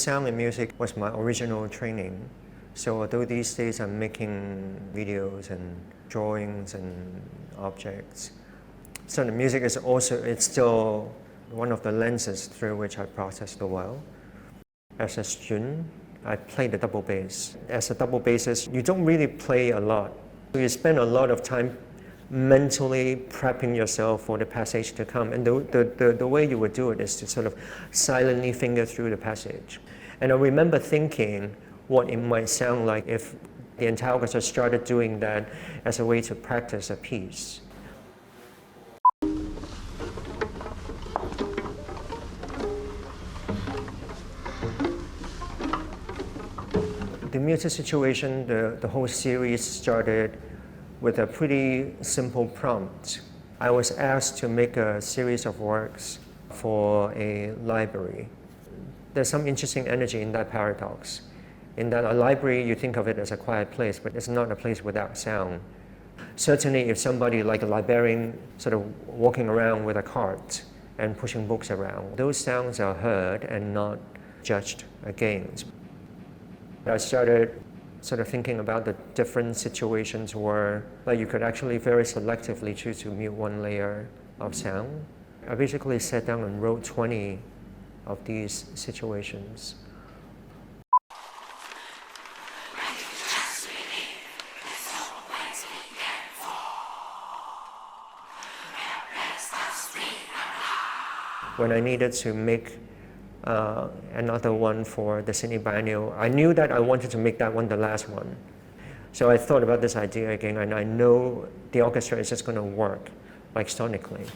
sound and music was my original training. So although these days I'm making videos and drawings and objects, so the music is also, it's still one of the lenses through which I process the world. As a student, I played the double bass. As a double bassist, you don't really play a lot. You spend a lot of time mentally prepping yourself for the passage to come. And the way you would do it is to sort of silently finger through the passage. And I remember thinking what it might sound like if the entire orchestra started doing that as a way to practice a piece. The Muted Situation, the whole series started with a pretty simple prompt. I was asked to make a series of works for a library. There's some interesting energy in that paradox. In that a library, you think of it as a quiet place, but it's not a place without sound. Certainly if somebody like a librarian sort of walking around with a cart and pushing books around, those sounds are heard and not judged against. I started sort of thinking about the different situations where you could actually very selectively choose to mute one layer of sound. I basically sat down and wrote 20 of these situations. When I needed to make another one for the Sydney Biennial, I knew that I wanted to make that one the last one. So I thought about this idea again, and I know the orchestra is just going to work, like sonically.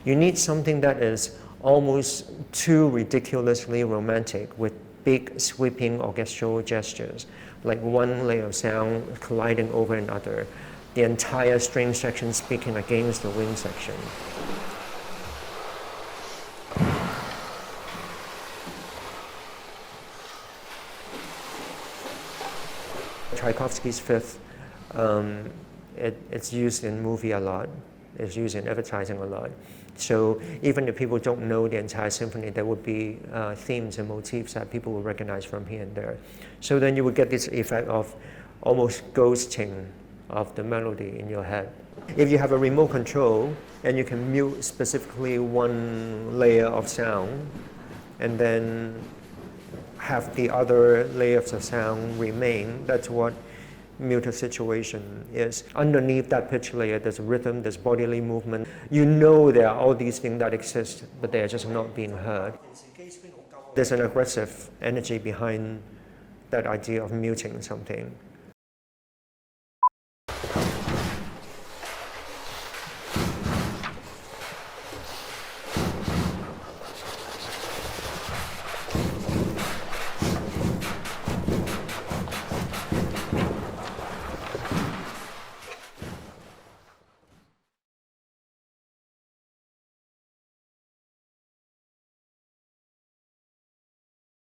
You need something that is almost too ridiculously romantic with big sweeping orchestral gestures, like one layer of sound colliding over another, the entire string section speaking against the wind section. Tchaikovsky's Fifth, it's used in movie a lot. It's used in advertising a lot. So even if people don't know the entire symphony, there would be themes and motifs that people will recognize from here and there. So then you would get this effect of almost ghosting of the melody in your head. If you have a remote control and you can mute specifically one layer of sound and then have the other layers of sound remain, that's what Muted Situation is. Underneath that pitch layer, there's rhythm, there's bodily movement. You know there are all these things that exist, but they are just not being heard. There's an aggressive energy behind that idea of muting something.